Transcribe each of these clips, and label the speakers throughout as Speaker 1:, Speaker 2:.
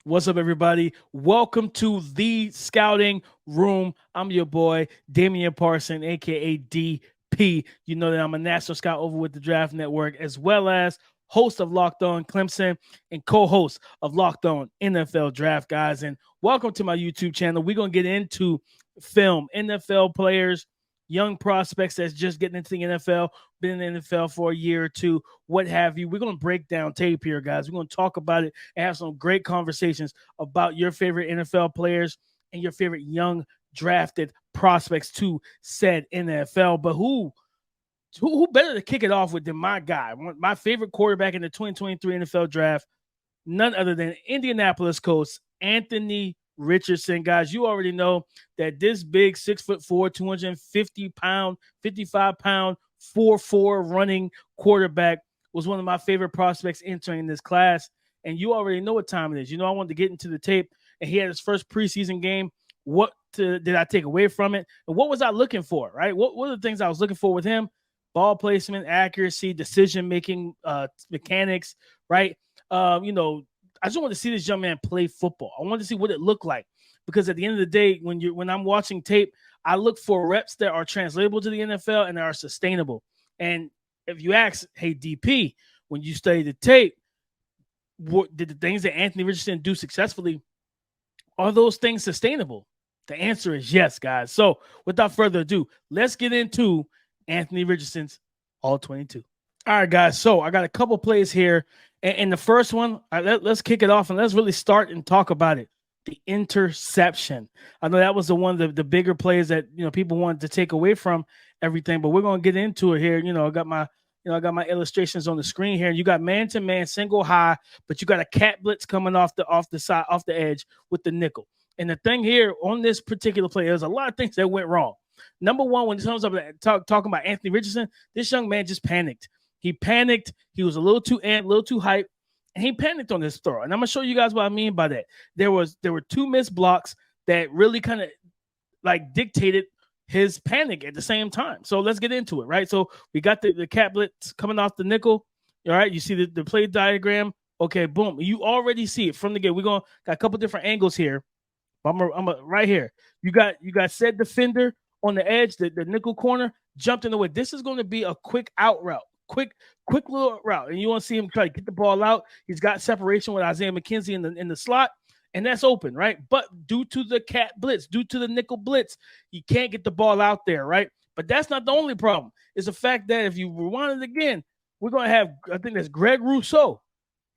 Speaker 1: What's up, everybody? Welcome to the Scouting Room. I'm your boy, Damian Parson, aka DP. You know that I'm a national scout over with the Draft Network, as well as host of Locked On Clemson and co-host of Locked On NFL Draft, guys. And welcome to my YouTube channel. We're gonna get into film, NFL players, young prospects that's just getting into the NFL, been in the NFL for a year or two, what have you. We're gonna break down tape here, guys. We're gonna talk about it and have some great conversations about your favorite NFL players and your favorite young drafted prospects to said NFL. But who better to kick it off with than my guy, my favorite quarterback in the 2023 NFL draft, none other than Indianapolis Colts, Anthony Richardson. Guys, you already know that this big 6'4", 250-pound, 55-pound, 4.4 running quarterback was one of my favorite prospects entering this class. And you already know what time it is. You know, I wanted to get into the tape, and he had his first preseason game. Did I take away from it? And what was I looking for, right? What are the things I was looking for with him? Ball placement, accuracy, decision-making, mechanics, right? I just want to see this young man play football. I want to see what it looked like, because at the end of the day, when I'm watching tape, I look for reps that are translatable to the NFL and that are sustainable. And if you ask, hey, DP, when you study the tape, what did the things that Anthony Richardson do successfully, are those things sustainable? The answer is yes, guys. So without further ado, let's get into Anthony Richardson's All 22. All right, guys. So I got a couple plays here. And the first one, let's kick it off and let's really start and talk about it. The interception. I know that was one of the bigger plays that people wanted to take away from everything, but we're gonna get into it here. I got my illustrations on the screen here. You got man-to-man, single high, but you got a cat blitz coming off the side, off the edge with the nickel. And the thing here on this particular play, there's a lot of things that went wrong. Number one, when it comes up talking about Anthony Richardson, this young man just panicked. He panicked. He was a little too amped, a little too hyped, and he panicked on this throw. And I'm gonna show you guys what I mean by that. There were two missed blocks that really kind of like dictated his panic at the same time. So let's get into it, right? So we got the cat blitz coming off the nickel. All right, you see the play diagram. Okay, boom. You already see it from the get. We're got a couple different angles here. I'm right here. You got said defender on the edge, the nickel corner, jumped in the way. This is going to be a quick out route. Quick little route, and you want to see him try to get the ball out. He's got separation with Isaiah McKenzie in the slot, and that's open, right? But due to the cat blitz, due to the nickel blitz, you can't get the ball out there, right? But that's not the only problem. It's the fact that if you rewind it again, we're going to have, I think that's Greg Rousseau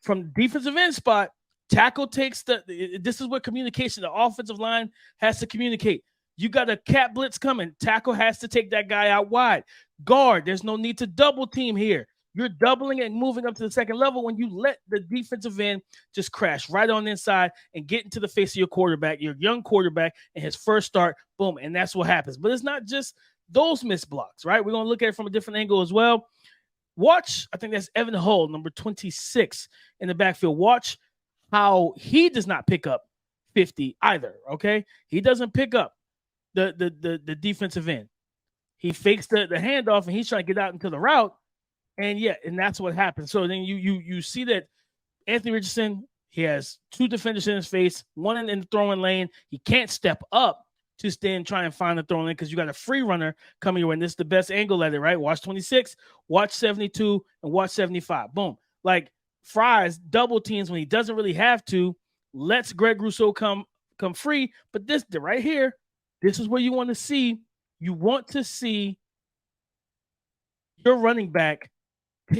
Speaker 1: from the defensive end spot. Tackle takes this is what communication, the offensive line has to communicate. You got a cat blitz coming. Tackle has to take that guy out wide. Guard, there's no need to double team here. You're doubling and moving up to the second level when you let the defensive end just crash right on the inside and get into the face of your quarterback, your young quarterback, and his first start, boom, and that's what happens. But it's not just those missed blocks, right? We're going to look at it from a different angle as well. Watch, I think that's Evan Hull, number 26 in the backfield. Watch how he does not pick up 50 either, okay? He doesn't pick up the defensive end. He fakes the handoff, and he's trying to get out into the route, and that's what happens. So then you see that Anthony Richardson, he has two defenders in his face, one in the throwing lane. He can't step up to stay and try and find the throwing lane because you got a free runner coming your way, and this is the best angle at it, right? Watch 26, watch 72, and watch 75. Boom. Like Fries double teams when he doesn't really have to, lets Greg Rousseau come free, but this right here, this is where you want to see. You want to see your running back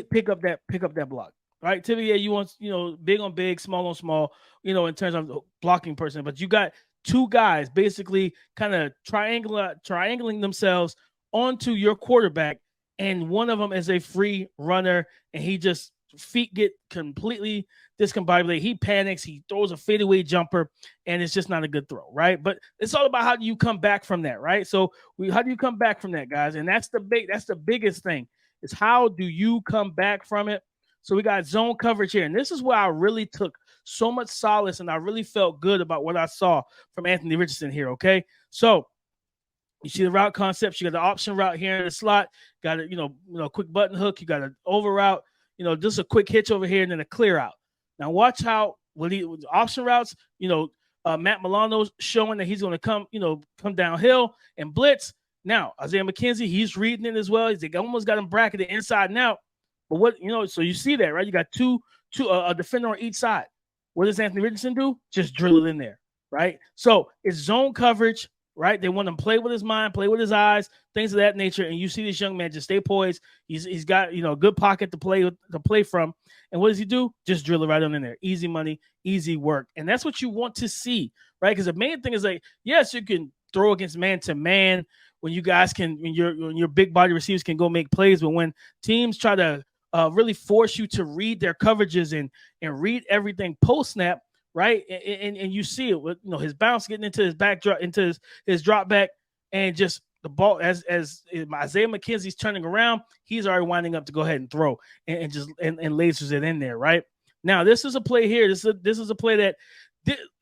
Speaker 1: pick up that block, right? Typically, you want big on big, small on small, in terms of blocking person. But you got two guys basically kind of triangling themselves onto your quarterback, and one of them is a free runner, and he just feet get completely discombobulated. He panics. He throws a fadeaway jumper, and it's just not a good throw, right? But it's all about how do you come back from that, right? So how do you come back from that, guys? And that's the biggest thing is how do you come back from it? So we got zone coverage here, and this is where I really took so much solace, and I really felt good about what I saw from Anthony Richardson here. Okay, so you see the route concepts. You got the option route here in the slot. Got a quick button hook. You got an over route. Just a quick hitch over here and then a clear out. Now watch how option routes, Matt Milano's showing that he's going to come downhill and blitz. Now, Isaiah McKenzie, he's reading it as well. He's almost got him bracketed inside and out. But what, so you see that, right? You got a defender on each side. What does Anthony Richardson do? Just drill it in there, right? So it's zone coverage, right? They want him to play with his mind, play with his eyes, things of that nature. And you see this young man just stay poised. He's got, a good pocket to play from. And what does he do? Just drill it right on in there. Easy money, easy work. And that's what you want to see, right? Because the main thing is like, yes, you can throw against man to man when you guys when your big body receivers can go make plays. But when teams try to really force you to read their coverages and read everything post snap, right? And you see it with his bounce getting into his back drop, into his drop back, and just the ball as Isaiah McKenzie's turning around, he's already winding up to go ahead and throw and lasers it in there, right? Now this is a play here. This is a play that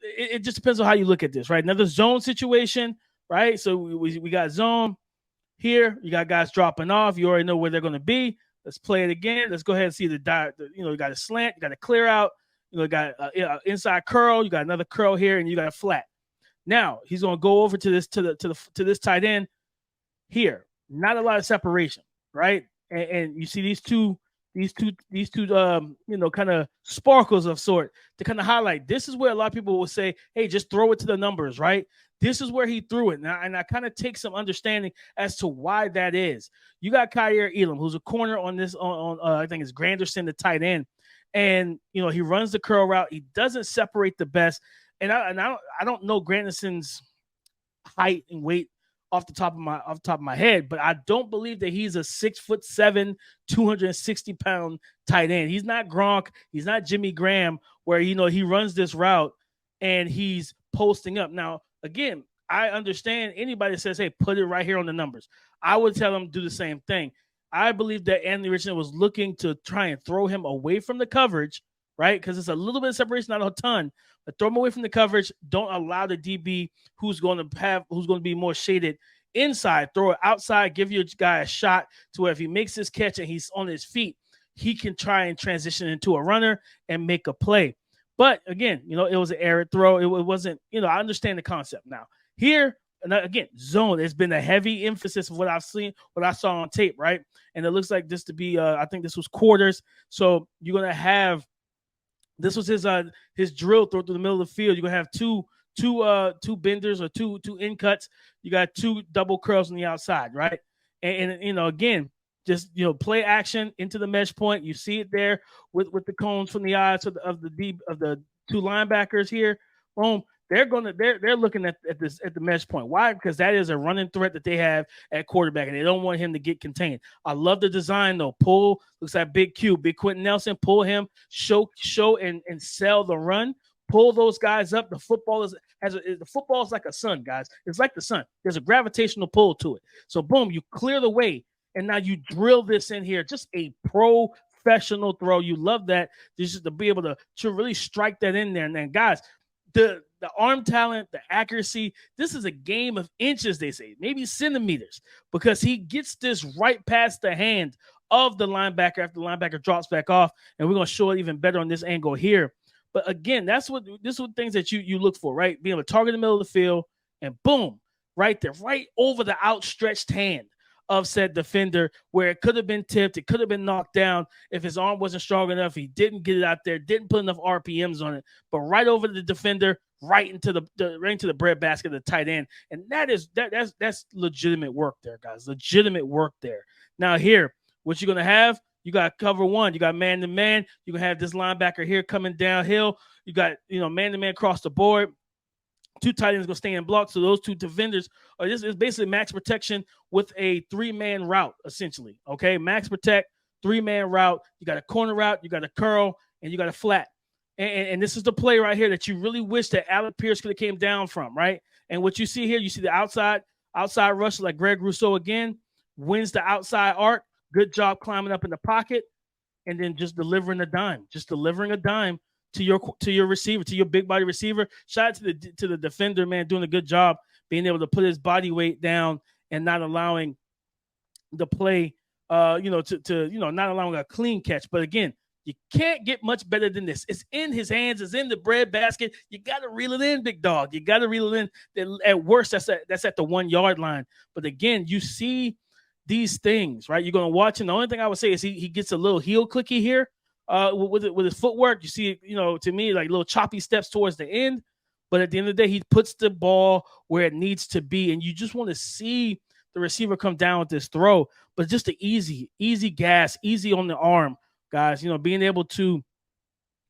Speaker 1: it just depends on how you look at this, right? Another zone situation, right? So we got zone here. You got guys dropping off. You already know where they're going to be. Let's play it again. Let's go ahead and see you got a slant, you got a clear out, you got inside curl, you got another curl here, and you got a flat. Now he's going to go over to this this tight end here. Not a lot of separation, right? And you see these two kind of sparkles of sort to kind of highlight. This is where a lot of people will say, hey, just throw it to the numbers, right? This is where he threw it. And I kind of take some understanding as to why that is. You got Kyer Elam, who's a corner on this, I think it's Granderson, the tight end. And, he runs the curl route. He doesn't separate the best. And I don't know Granderson's height and weight off the top of my head, but I don't believe that he's a 6'7", 260-pound tight end. He's not Gronk. He's not Jimmy Graham, where he runs this route and he's posting up. Now, again, I understand anybody that says, hey, put it right here on the numbers. I would tell them do the same thing. I believe that Anthony Richardson was looking to try and throw him away from the coverage, right? Because it's a little bit of separation, not a ton, but throw him away from the coverage. Don't allow the DB who's going to be more shaded inside. Throw it outside. Give your guy a shot to where if he makes this catch and he's on his feet, he can try and transition into a runner and make a play. But again, it was an error throw. It wasn't, I understand the concept now. Here, again, zone has been a heavy emphasis of what I've seen, what I saw on tape, right? And it looks like this to be, I think this was quarters. So you're going to have, this was his drill throw through the middle of the field. You're going to have two benders or two in cuts. You got two double curls on the outside, right? And again, just play action into the mesh point. You see it there with the cones from the eyes of the two linebackers here. Boom. They're looking at the mesh point. Why? Because that is a running threat that they have at quarterback, and they don't want him to get contained. I love the design though. Pull, looks like Big Quentin Nelson. Pull him, show and sell the run. Pull those guys up. The football is like a sun, guys. It's like the sun. There's a gravitational pull to it. So boom, you clear the way, and now you drill this in here. Just a professional throw. You love that. Just to be able to really strike that in there. And then, guys, the arm talent, the accuracy, this is a game of inches, they say, maybe centimeters, because he gets this right past the hand of the linebacker after the linebacker drops back off. And we're going to show it even better on this angle here. But again, this is what things that you look for, right? Being able to target in the middle of the field and boom, right there, right over the outstretched hand of said defender, where it could have been tipped, it could have been knocked down if his arm wasn't strong enough, he didn't get it out there, didn't put enough RPMs on it, but right over the defender, right into the breadbasket of the tight end. And that's legitimate work there, guys. Legitimate work there. Now here, what you're gonna have, you got cover one, you got man to man, you're gonna have this linebacker here coming downhill, you got man to man across the board. Two tight ends going to stay in block. So those two defenders are this is basically max protection with a 3-man route, essentially. Okay, max protect, 3-man route. You got a corner route, you got a curl, and you got a flat. And this is the play right here that you really wish that Alec Pierce could have came down from, right? And what you see here, you see the outside rush like Greg Rousseau again, wins the outside arc. Good job climbing up in the pocket, and then just delivering a dime. To your receiver, to your big body receiver. Shout out to the defender, man, doing a good job being able to put his body weight down and not allowing the play, not allowing a clean catch. But again, You can't get much better than this. It's in his hands. It's in the bread basket. You got to reel it in, big dog. You got to reel it in. At worst, that's at the 1 yard line. But again, you see these things, right? You're going to watch, and the only thing I would say is he gets a little heel clicky here with his footwork. You see, to me, like little choppy steps towards the end. But at the end of the day, he puts the ball where it needs to be, and you just want to see the receiver come down with this throw. But just the easy gas, easy on the arm. Guys, being able to,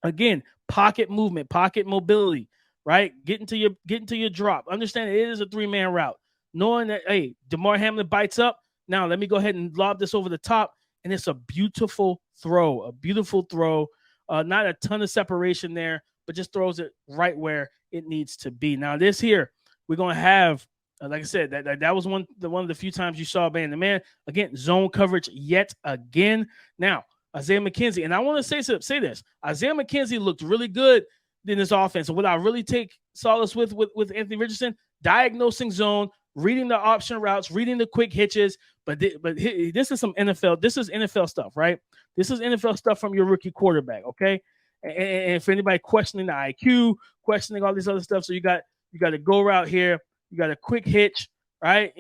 Speaker 1: again, pocket movement, pocket mobility, right? Get into your drop. Understand it is a 3-man route. Knowing that, hey, DeMar Hamlin bites up. Now let me go ahead and lob this over the top, and it's a beautiful throw. Not a ton of separation there, but just throws it right where it needs to be. Now this here, we're gonna have, like I said, that was one of the few times you saw the man again zone coverage yet again. Now Isaiah McKenzie, and I want to say this. Isaiah McKenzie looked really good in this offense. And what I really take solace with Anthony Richardson, diagnosing zone, reading the option routes, reading the quick hitches. But this is some NFL. This is NFL stuff, right? This is NFL stuff from your rookie quarterback, okay? And for anybody questioning the IQ, questioning all this other stuff, so you got a go route here. You got a quick hitch, right?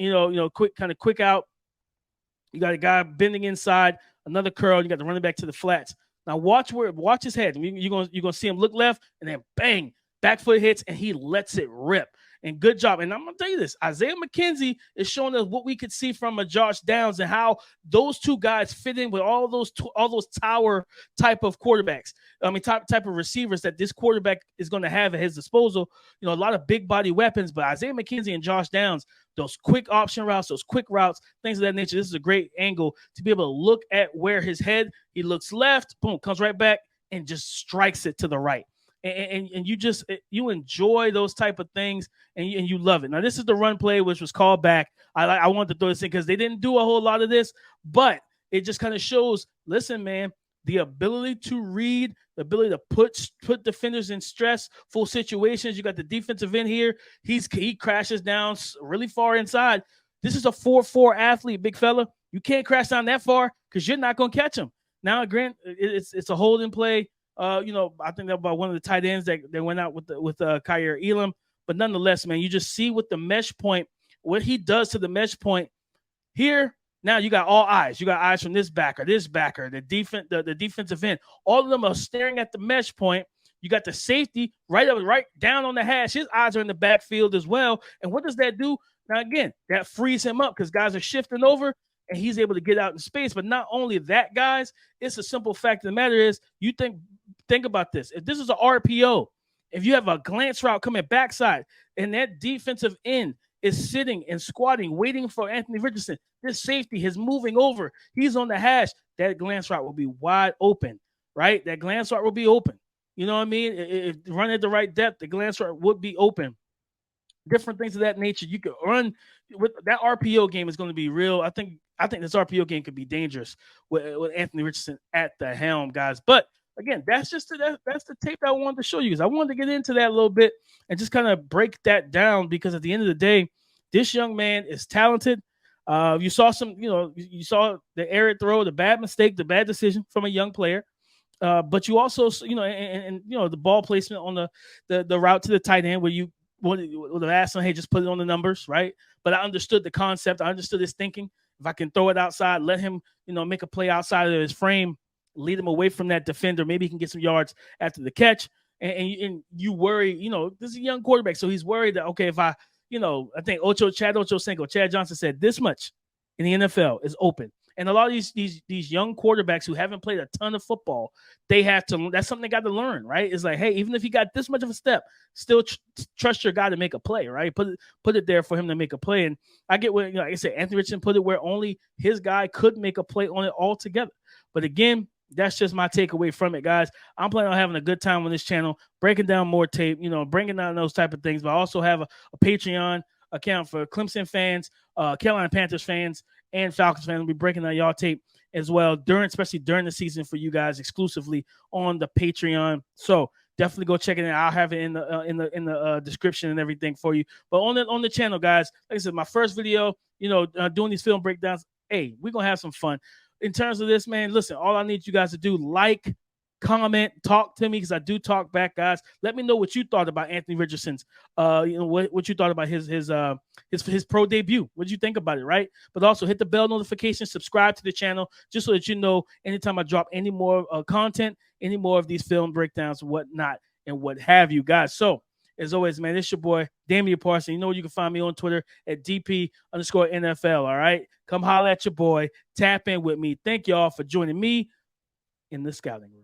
Speaker 1: Quick out. You got a guy bending inside. Another curl, you got the running back to the flats. Now watch his head. You're gonna see him look left, and then bang, back foot hits, and he lets it rip. And good job. And I'm gonna tell you this: Isaiah McKenzie is showing us what we could see from a Josh Downs and how those two guys fit in with all those tower type of quarterbacks. I mean, type of receivers that this quarterback is going to have at his disposal. A lot of big body weapons, but Isaiah McKenzie and Josh Downs, those quick option routes, those quick routes, things of that nature. This is a great angle to be able to look at where his head, he looks left, boom, comes right back and just strikes it to the right. And you enjoy those type of things and you love it. Now, this is the run play, which was called back. I wanted to throw this in because they didn't do a whole lot of this, but it just kind of shows, listen, man, the ability to read, the ability to put defenders in stressful situations. You got the defensive end here. He crashes down really far inside. This is a 4-4 athlete, big fella. You can't crash down that far because you're not going to catch him. Now, Grant, it's a holding play. I think that about one of the tight ends that went out with Kyer Elam. But nonetheless, man, you just see with the mesh point, what he does to the mesh point here. Now you got all eyes. You got eyes from this backer, the defensive end. All of them are staring at the mesh point. You got the safety right down on the hash. His eyes are in the backfield as well. And what does that do? Now, again, that frees him up because guys are shifting over and he's able to get out in space. But not only that, guys, it's a simple fact of the matter is you think about this. If this is an RPO, if you have a glance route coming backside and that defensive end is sitting and squatting, waiting for Anthony Richardson, this safety is moving over. He's on the hash. That glance route will be wide open, right? That glance route will be open. You know what I mean? If run at the right depth, the glance route would be open. Different things of that nature. You could run with that RPO game is going to be real. I think this RPO game could be dangerous with Anthony Richardson at the helm, guys. But again, that's the tape that I wanted to show you, because I wanted to get into that a little bit and just kind of break that down, because at the end of the day, this young man is talented. You saw you saw the errant throw, the bad mistake, the bad decision from a young player. But you also, and the ball placement on the route to the tight end where you wanted to ask him, hey, just put it on the numbers, right? But I understood the concept. I understood his thinking. If I can throw it outside, let him, make a play outside of his frame, lead him away from that defender. Maybe he can get some yards after the catch. And you worry, this is a young quarterback. So he's worried that, okay, if I think Chad Ochocinco, Chad Johnson said this much in the NFL is open. And a lot of these young quarterbacks who haven't played a ton of football, that's something they got to learn, right? It's like, hey, even if you got this much of a step, still trust your guy to make a play, right? Put it there for him to make a play. And I get what, like I said, Anthony Richardson put it where only his guy could make a play on it altogether. But again, that's just my takeaway from it, guys. I'm planning on having a good time on this channel, breaking down more tape, bringing down those type of things. But I also have a Patreon account for Clemson fans, Carolina Panthers fans, and Falcons fans. We'll be breaking down y'all tape as well, especially during the season for you guys exclusively on the Patreon. So definitely go check it out. I'll have it in the description and everything for you. But on the channel, guys, like I said, my first video, doing these film breakdowns. Hey, we're gonna have some fun. In terms of this, man, listen, all I need you guys to do, like, comment, talk to me, because I do talk back, guys. Let me know what you thought about Anthony Richardson's, what you thought about his pro debut. What did you think about it, right? But also hit the bell notification, subscribe to the channel, just so that you know anytime I drop any more content, any more of these film breakdowns, whatnot, and what have you, guys. So, as always, man, it's your boy, Damian Parson. You know you can find me on Twitter at DP_NFL, all right? Come holler at your boy. Tap in with me. Thank y'all for joining me in the scouting room.